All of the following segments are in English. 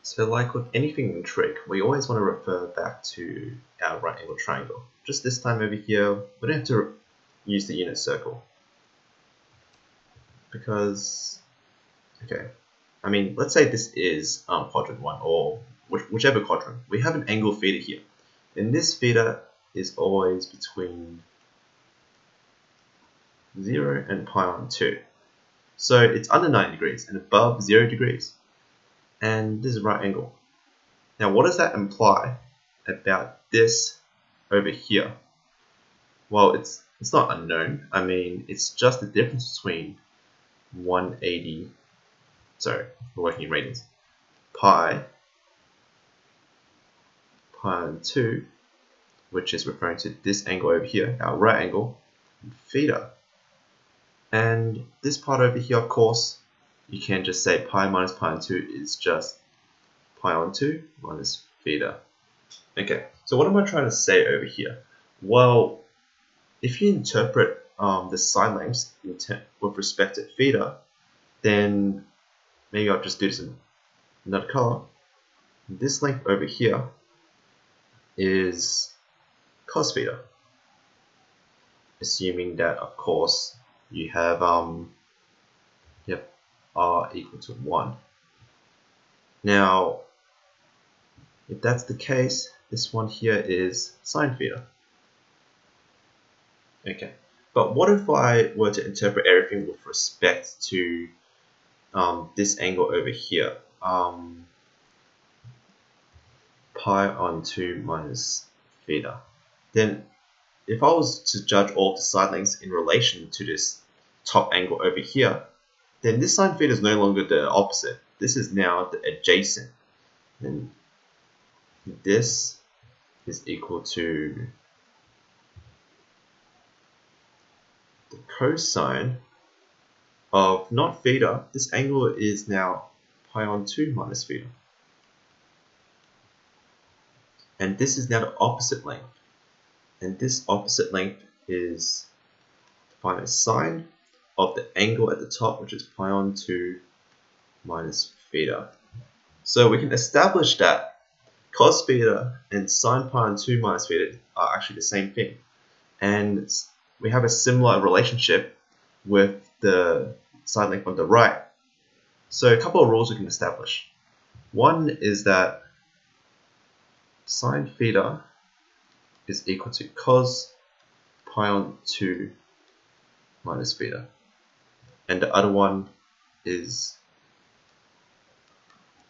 So like with anything in trig, we always want to refer back to our right angle triangle. Just this time over here, we don't have to use the unit circle. Because, okay, I mean, let's say this is quadrant 1 or whichever quadrant. We have an angle theta here. And this theta is always between 0 and pi on 2. So it's under 90 degrees and above 0 degrees. And this is right angle. Now what does that imply about this over here? Well, it's not unknown. I mean, it's just the difference between 180, sorry, we're working in radians, pi on 2, which is referring to this angle over here, our right angle, and theta. And this part over here, of course, you can just say pi minus pi on 2 is just pi on 2 minus theta. Okay, so what am I trying to say over here? Well, if you interpret the side lengths with respect to theta, then maybe I'll just do this in another color. This length over here is cos theta, assuming that, of course, you have r equal to 1. Now, if that's the case, this one here is sine theta. Okay, but what if I were to interpret everything with respect to this angle over here, pi on 2 minus theta? Then if I was to judge all the side lengths in relation to this top angle over here, then this sine theta is no longer the opposite. This is now the adjacent. And this is equal to the cosine of not theta. This angle is now pi on 2 minus theta. And this is now the opposite length. And this opposite length is defined as sine of the angle at the top, which is pi on 2 minus theta. So we can establish that cos theta and sine pi on 2 minus theta are actually the same thing. And we have a similar relationship with the side length on the right. So a couple of rules we can establish. One is that sine theta is equal to cos pi on 2 minus theta. And the other one is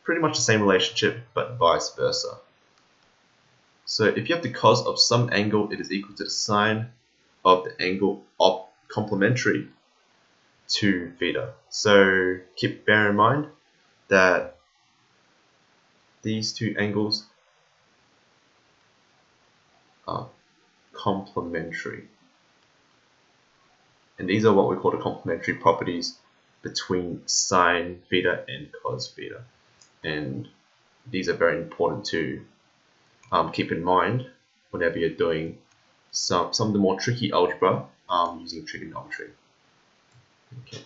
pretty much the same relationship, but vice versa. So if you have the cos of some angle, it is equal to the sine of the angle complementary to theta. So bear in mind that these two angles are complementary. And these are what we call the complementary properties between sine theta and cos theta. And these are very important to keep in mind whenever you're doing some of the more tricky algebra using trigonometry. Okay.